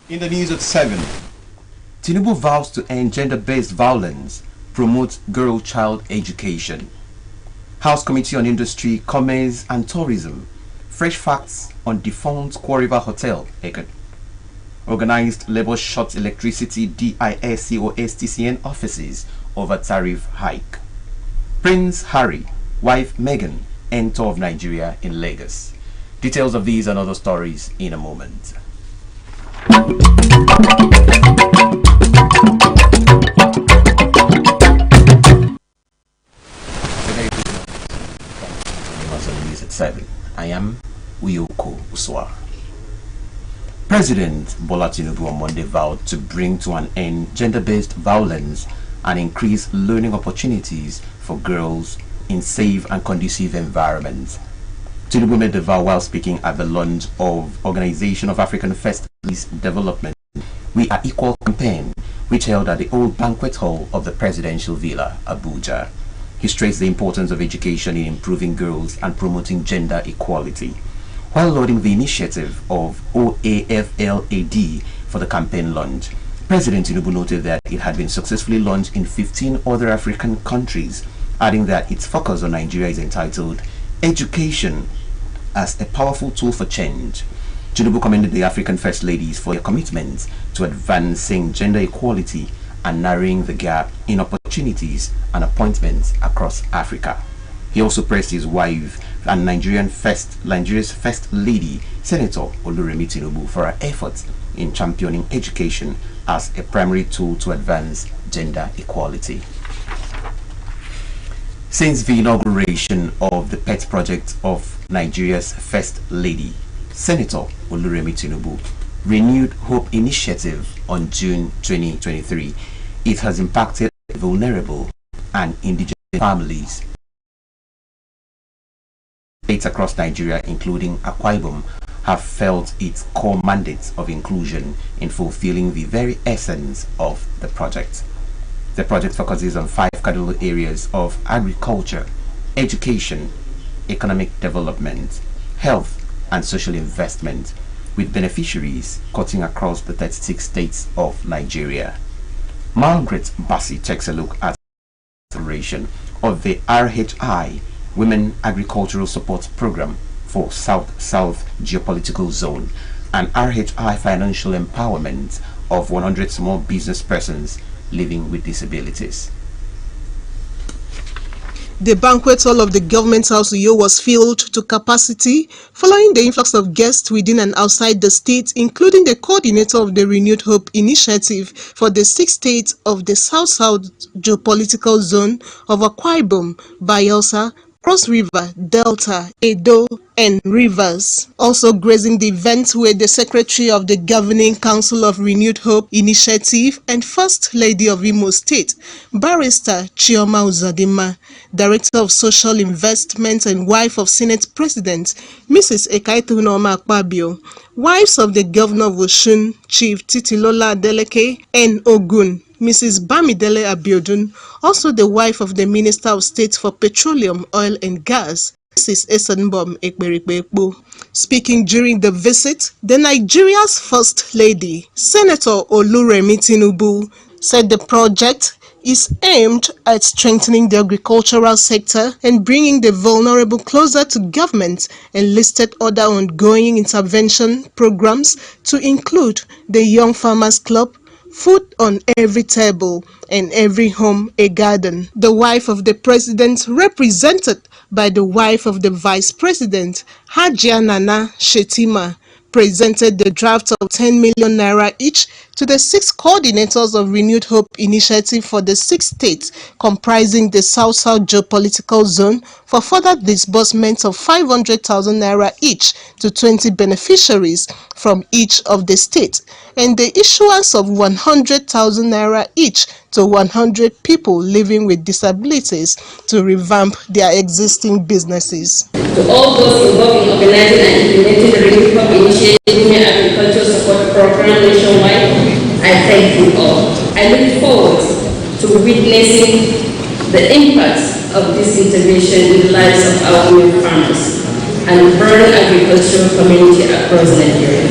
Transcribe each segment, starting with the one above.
In the news at 7, Tinubu vows to end gender-based violence, promote girl-child education. House Committee on Industry, Commerce and Tourism, fresh facts on defunct Kwa River Hotel, Ekert. Organized labor shuts electricity DISCOSTCN offices over tariff hike. Prince Harry, wife Meghan, enter of Nigeria in Lagos. Details of these and other stories in a moment. News at 7. I am Uyoko Uswa. President Bola Tinubu on Monday vowed to bring to an end gender-based violence and increase learning opportunities for girls in safe and conducive environments. Tinubu made the vow while speaking at the launch of Organization of African First Ladies Development We Are Equal campaign, which held at the old banquet hall of the Presidential Villa, Abuja. He stressed the importance of education in improving girls and promoting gender equality. While lauding the initiative of OAFLAD for the campaign launch, President Tinubu noted that it had been successfully launched in 15 other African countries, adding that its focus on Nigeria is entitled Education as a Powerful Tool for Change. Tinubu commended the African First Ladies for their commitment to advancing gender equality and narrowing the gap in opportunities and appointments across Africa. He also praised his wife and Nigeria's First Lady, Senator Oluremi Tinubu, for her efforts in championing education as a primary tool to advance gender equality. Since the inauguration of the pet project of Nigeria's First Lady, Senator Oluremi Tinubu, Renewed Hope Initiative on June 2023, it has impacted vulnerable and indigenous families. States across Nigeria, including Akwa Ibom, have felt its core mandate of inclusion in fulfilling the very essence of the project. The project focuses on 5 cardinal areas of agriculture, education, economic development, health, and social investment, with beneficiaries cutting across the 36 states of Nigeria. Margaret Bassi takes a look at the operation of the RHI Women Agricultural Support Program for South-South Geopolitical Zone and RHI Financial Empowerment of 100 small business persons living with disabilities. The banquet hall of the Government House Uyo was filled to capacity following the influx of guests within and outside the state, including the coordinator of the Renewed Hope Initiative for the 6 states of the South-South Geopolitical Zone of Akwa Ibom, Bayelsa, Cross River, Delta, Edo, and Rivers. Also gracing the event were the Secretary of the Governing Council of Renewed Hope Initiative and First Lady of Imo State, Barrister Chioma Uzodinma, Director of Social Investment and wife of Senate President Mrs. Ekaituneoma Akpabio, wives of the Governor of Osun, Chief Titilola Adeleke, and Ogun, Mrs. Bamidele Abiodun, also the wife of the Minister of State for Petroleum, Oil and Gas, Mrs. Esenbom Ekperikpekpo. Speaking during the visit, the Nigeria's First Lady, Senator Oluremi Tinubu, said the project is aimed at strengthening the agricultural sector and bringing the vulnerable closer to government, and listed other ongoing intervention programs to include the Young Farmers Club, Food on Every Table, and Every Home a Garden. The wife of the president, represented by the wife of the vice president, Hajia Nana Shetima, presented the draft of 10 million naira each to the 6 coordinators of Renewed Hope Initiative for the 6 states comprising the South-South Geopolitical Zone for further disbursement of 500,000 naira each to 20 beneficiaries from each of the states, and the issuance of 100,000 naira each to 100 people living with disabilities to revamp their existing businesses. To all those involved in organizing and implementing the Renewed Hope Initiative Women Agricultural Support Program nationwide, I thank you all. I look forward to witnessing the impact of this intervention in the lives of our women farmers and the broader agricultural community across Nigeria.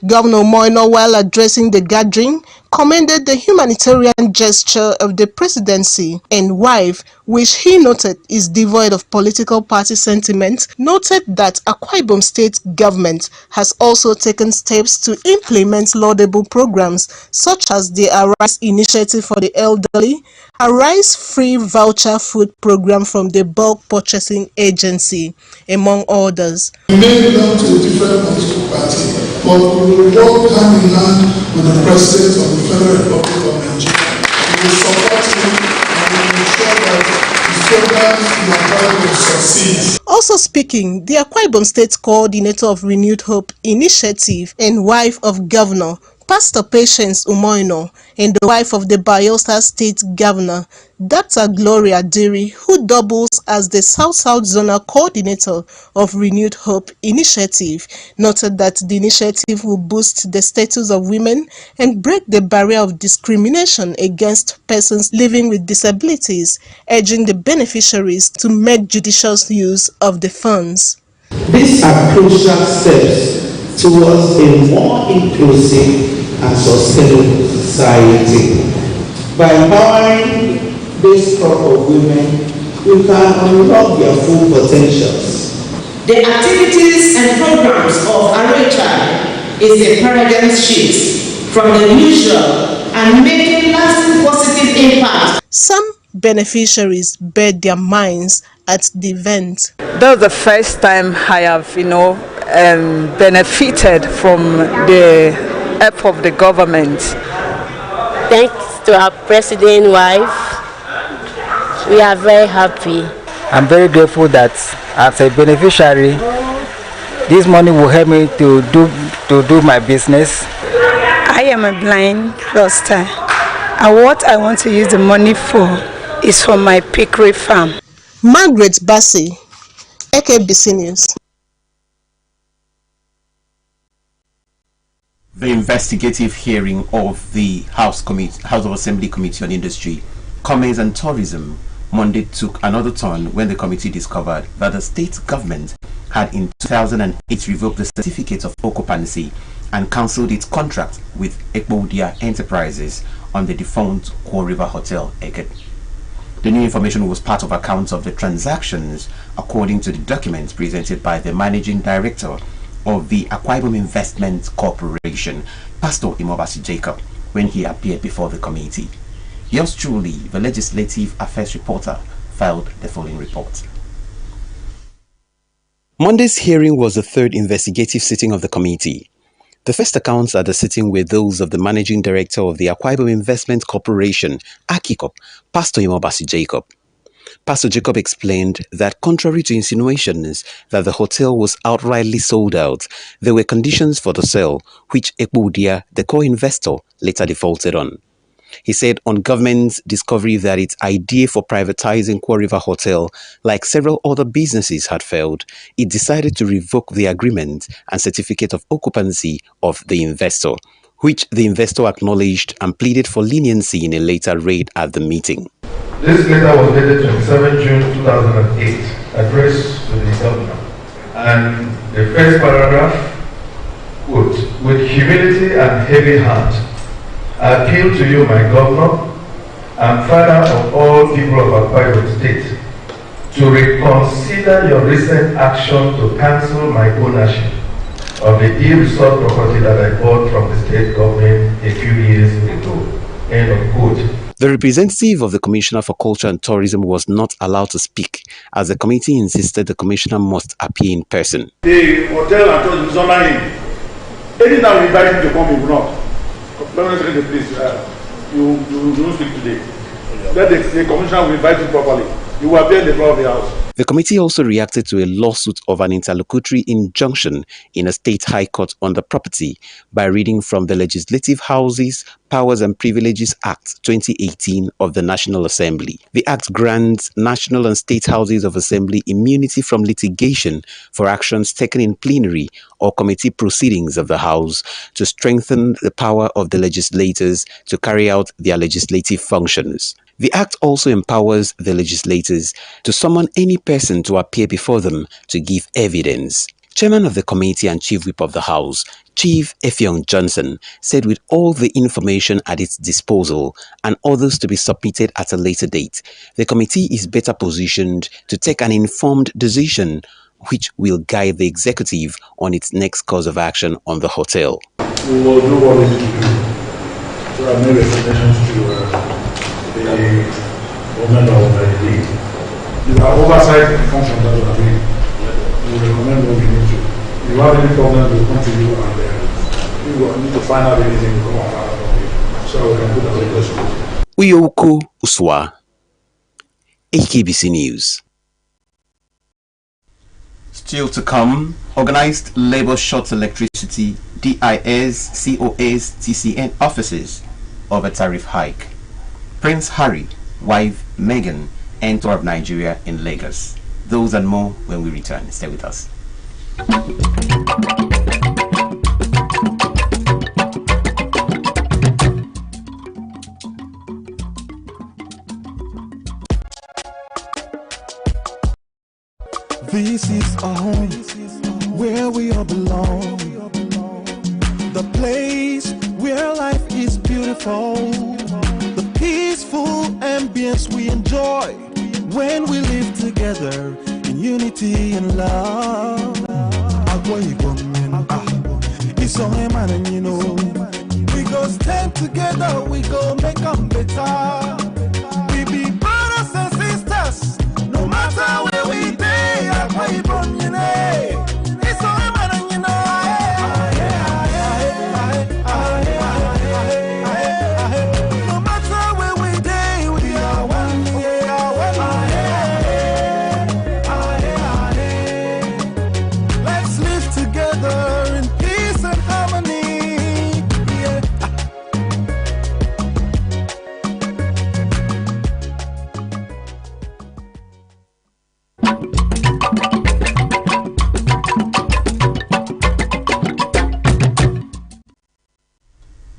Governor Moino, while addressing the gathering, commended the humanitarian gesture of the presidency and wife, which he noted is devoid of political party sentiment, noted that Akwa Ibom State government has also taken steps to implement laudable programs such as the Arise initiative for the elderly, Arise free voucher food program from the bulk purchasing agency, among others. We may belong to a different political party, but we will work hand in hand with the President of the Federal Republic of Nigeria. We will support him and we will ensure that his programs in Akwa Ibom succeed. Also speaking, the Akwa Ibom State Coordinator of Renewed Hope Initiative and wife of Governor, Pastor Patience Umoino, and the wife of the Bayelsa State Governor, Dr. Gloria Diri, who doubles as the South-South Zonal Coordinator of Renewed Hope Initiative, noted that the initiative will boost the status of women and break the barrier of discrimination against persons living with disabilities, urging the beneficiaries to make judicious use of the funds. These are crucial steps towards a more inclusive and sustainable society. By empowering this crop of women, we can unlock their full potentials. The activities and programs of Arecha is a paradigm shift from the usual and making lasting positive impact. Some beneficiaries bared their minds at the event. That was the first time I have, benefited from the help of the government. Thanks to our president wife, we are very happy. I'm very grateful that as a beneficiary, this money will help me to do my business. I am a blind cluster, and what I want to use the money for is for my piggery farm. Margaret Bassi, AKBC News. The investigative hearing of the House of Assembly Committee on Industry, Commerce and Tourism Monday took another turn when the committee discovered that the state government had in 2008 revoked the certificate of occupancy and cancelled its contract with Ekbodia Enterprises on the defunct Kwa River Hotel, Eket. The new information was part of accounts of the transactions according to the documents presented by the managing director of the Akwa Ibom Investment Corporation, Pastor Imobasi Jacob, when he appeared before the committee. Yours truly, the Legislative Affairs reporter, filed the following report. Monday's hearing was the third investigative sitting of the committee. The first accounts at the sitting were those of the managing director of the Akwa Ibom Investment Corporation, AKICOP, Pastor Imobasi Jacob. Pastor Jacob explained that contrary to insinuations that the hotel was outrightly sold out, there were conditions for the sale, which Ekbodia, the co-investor, later defaulted on. He said on government's discovery that its idea for privatizing Kwa River Hotel, like several other businesses, had failed, it decided to revoke the agreement and certificate of occupancy of the investor, which the investor acknowledged and pleaded for leniency in a later raid at the meeting. This letter was dated 27 June 2008, addressed to the governor. And the first paragraph, quote, "With humility and heavy heart, I appeal to you, my governor, and father of all people of Akwa Ibom State, to reconsider your recent action to cancel my ownership of the e-resort property that I bought from the state government a few years ago." End of quote. The representative of the Commissioner for Culture and Tourism was not allowed to speak, as the committee insisted the commissioner must appear in person. The hotel and tourism is under him. Anytime we invite him to come, he will not. Please, you don't speak today. Let the commissioner will invite you properly. You will appear in the floor of the house. The committee also reacted to a lawsuit of an interlocutory injunction in a state high court on the property by reading from the Legislative Houses, Powers and Privileges Act 2018 of the National Assembly. The Act grants national and state houses of assembly immunity from litigation for actions taken in plenary or committee proceedings of the House to strengthen the power of the legislators to carry out their legislative functions. The Act also empowers the legislators to summon any person to appear before them to give evidence. Chairman of the committee and Chief Whip of the House, Chief Effiong Johnson said with all the information at its disposal and others to be submitted at a later date, the committee is better positioned to take an informed decision which will guide the executive on its next course of action on the hotel. We will do what we need to do. So I made recommendations to the government of the league. These are oversight functions that are made. We will recommend what we need to. If you have any problem, we'll come to you and we will need to find out anything to come and find out from you. So we can put that in place. Uyoko Uswa, AKBC News. Still to come, organized labor shorts electricity, DIS, COS, TCN offices over tariff hike. Prince Harry, wife Meghan, and tour of Nigeria in Lagos. Those and more when we return. Stay with us. This is our home, where we all belong. The place where life is beautiful. The peaceful ambience we enjoy when we live together in unity and love. It's on him and you know, we go stand together, we go make them better. We be brothers and sisters, no matter where we be. It's on him and you know. No matter where we day, we are one. Let's live together in peace and harmony.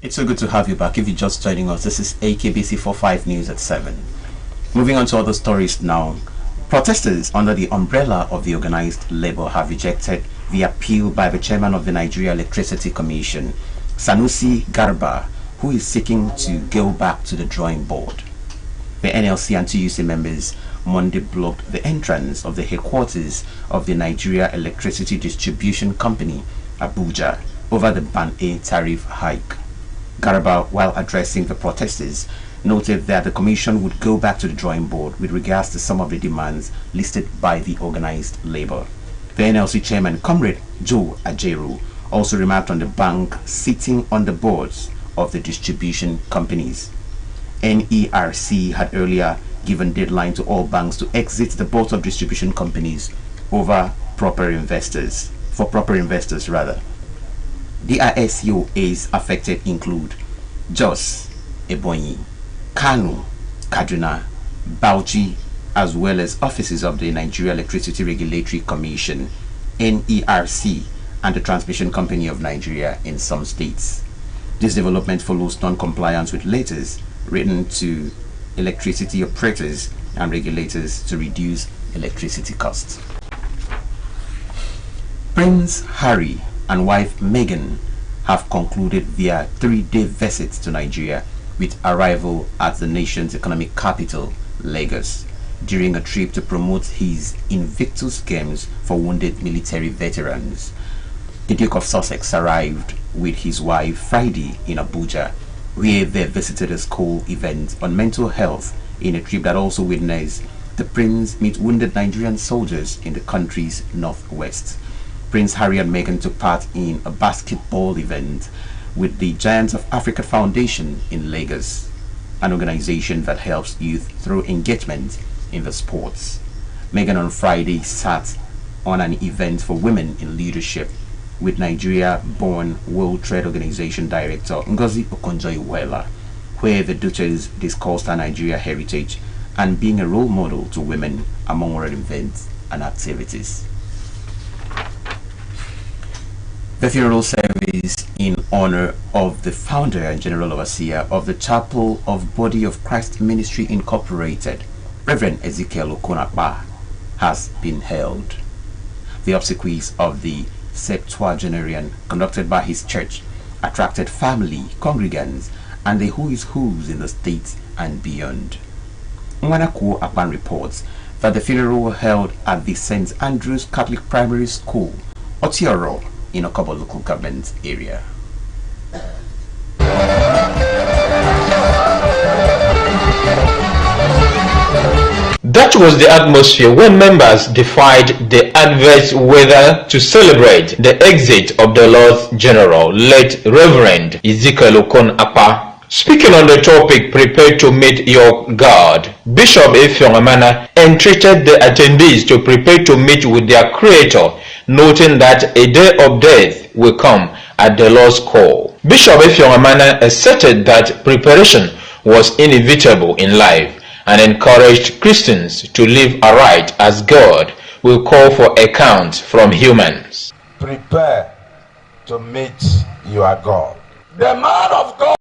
It's so good to have you back. If you're just joining us, this is AKBC 45 News at 7. Moving on to other stories now. Protesters under the umbrella of the organized labor have rejected the appeal by the chairman of the Nigeria Electricity Commission, Sanusi Garba, who is seeking to go back to the drawing board. The NLC and TUC members Monday blocked the entrance of the headquarters of the Nigeria Electricity Distribution Company, Abuja, over the Ban A tariff hike. Garba, while addressing the protesters, noted that the commission would go back to the drawing board with regards to some of the demands listed by the organized labor. The NLC chairman, Comrade Joe Ajeru, also remarked on the bank sitting on the boards of the distribution companies. NERC had earlier given deadline to all banks to exit the boards of distribution companies for proper investors. The ISOAs affected include Jos, Ebonyi, Kano, Kaduna, Bauchi, as well as offices of the Nigeria Electricity Regulatory Commission, NERC, and the Transmission Company of Nigeria in some states. This development follows non-compliance with letters written to electricity operators and regulators to reduce electricity costs. Prince Harry and wife Meghan have concluded their 3-day visit to Nigeria with arrival at the nation's economic capital, Lagos, during a trip to promote his Invictus Games for wounded military veterans. The Duke of Sussex arrived with his wife Friday in Abuja, where they visited a school event on mental health in a trip that also witnessed the Prince meet wounded Nigerian soldiers in the country's northwest. Prince Harry and Meghan took part in a basketball event with the Giants of Africa Foundation in Lagos, an organization that helps youth through engagement in the sports. Meghan on Friday sat on an event for women in leadership with Nigeria-born World Trade Organization Director Ngozi Okonjo-Iweala, where the Duchess discussed her Nigeria heritage and being a role model to women among other events and activities. The funeral service in honor of the founder and general overseer of the Chapel of Body of Christ Ministry Incorporated, Reverend Ezekiel Okonakpa, has been held. The obsequies of the Septuagenarian conducted by his church attracted family, congregants, and the who's in the state and beyond. Nwanakuo Akpan reports that the funeral was held at the St. Andrew's Catholic Primary School, Otioro, in Okobo local government area. That was the atmosphere when members defied the adverse weather to celebrate the exit of the Lord General, late Reverend Ezekiel Okon-Akpa. Speaking on the topic, prepare to meet your God, Bishop Efiongamana entreated the attendees to prepare to meet with their Creator, noting that a day of death will come at the Lord's call. Bishop Efiongamana asserted that preparation was inevitable in life and encouraged Christians to live aright as God will call for account from humans. Prepare to meet your God. The man of God,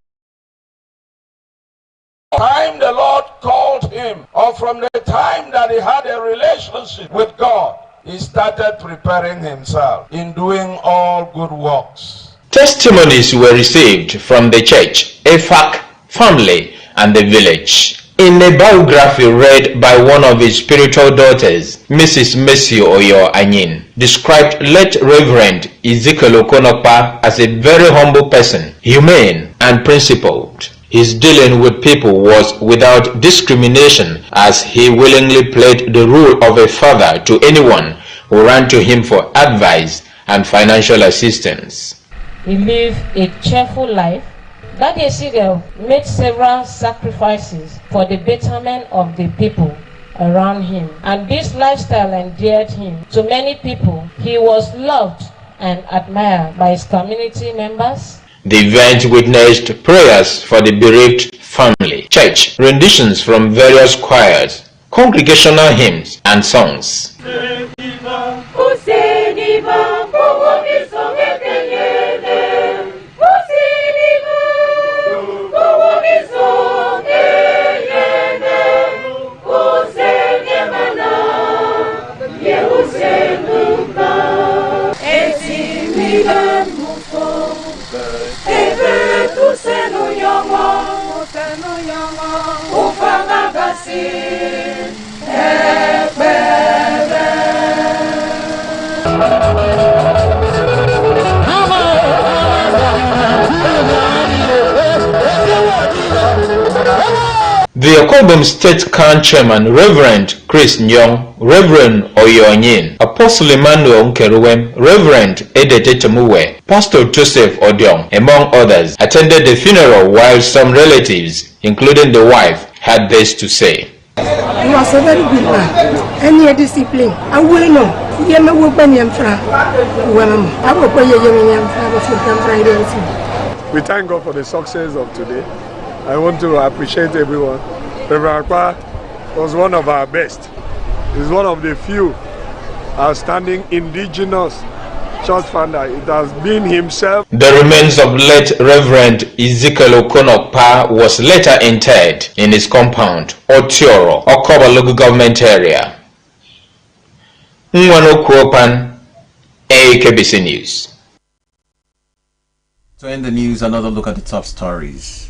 time the Lord called him, or from the time that he had a relationship with God, he started preparing himself in doing all good works. Testimonies were received from the church, EFAC, family, and the village. In a biography read by one of his spiritual daughters, Mrs. Messi Oyo Anyin described late Reverend Ezekiel Okon-Akpa as a very humble person, humane and principled. His dealing with people was without discrimination, as he willingly played the role of a father to anyone who ran to him for advice and financial assistance. He lived a cheerful life. Daddy Ezekiel made several sacrifices for the betterment of the people around him, and this lifestyle endeared him to many people. He was loved and admired by his community members. The event witnessed prayers for the bereaved family, church renditions from various choirs, congregational hymns, and songs. The Okobom State Can Chairman, Reverend Chris Nyong, Reverend Oyonyin, Apostle Emmanuel Nkeruwem, Reverend Edete Temuwe, Pastor Joseph Odiong, among others, attended the funeral, while some relatives, including the wife, had this to say. He was a very good man, and he had discipline. I will know. We thank God for the success of today. I want to appreciate everyone. Reverend Akpa was one of our best. He's one of the few outstanding indigenous church founder. It has been himself. The remains of late Reverend Ezekiel Okon-Akpa was later interred in his compound, Otioro, Okobo local government area. Nwanakuo Akpan, AKBC News. To end the news, another look at the top stories.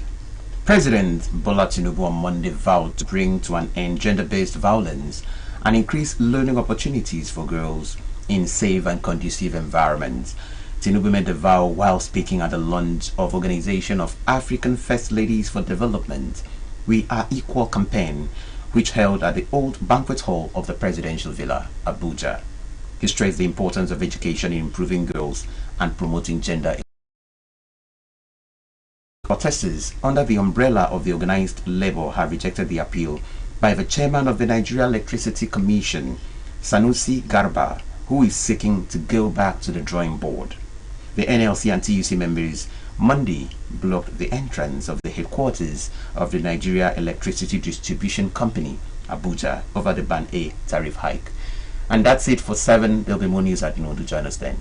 President Bola Tinubu on Monday vowed to bring to an end gender-based violence and increase learning opportunities for girls in safe and conducive environments. Tinubu made the vow while speaking at the launch of Organization of African First Ladies for Development, We Are Equal campaign, which held at the old banquet hall of the Presidential Villa, Abuja. He stressed the importance of education in improving girls and promoting gender equality. Protesters under the umbrella of the organized labor have rejected the appeal by the chairman of the Nigeria Electricity Commission, Sanusi Garba, who is seeking to go back to the drawing board. The NLC and TUC members Monday blocked the entrance of the headquarters of the Nigeria Electricity Distribution Company, Abuja, over the Band A tariff hike. And that's it for 7. There'll be more news at noon. To join us then.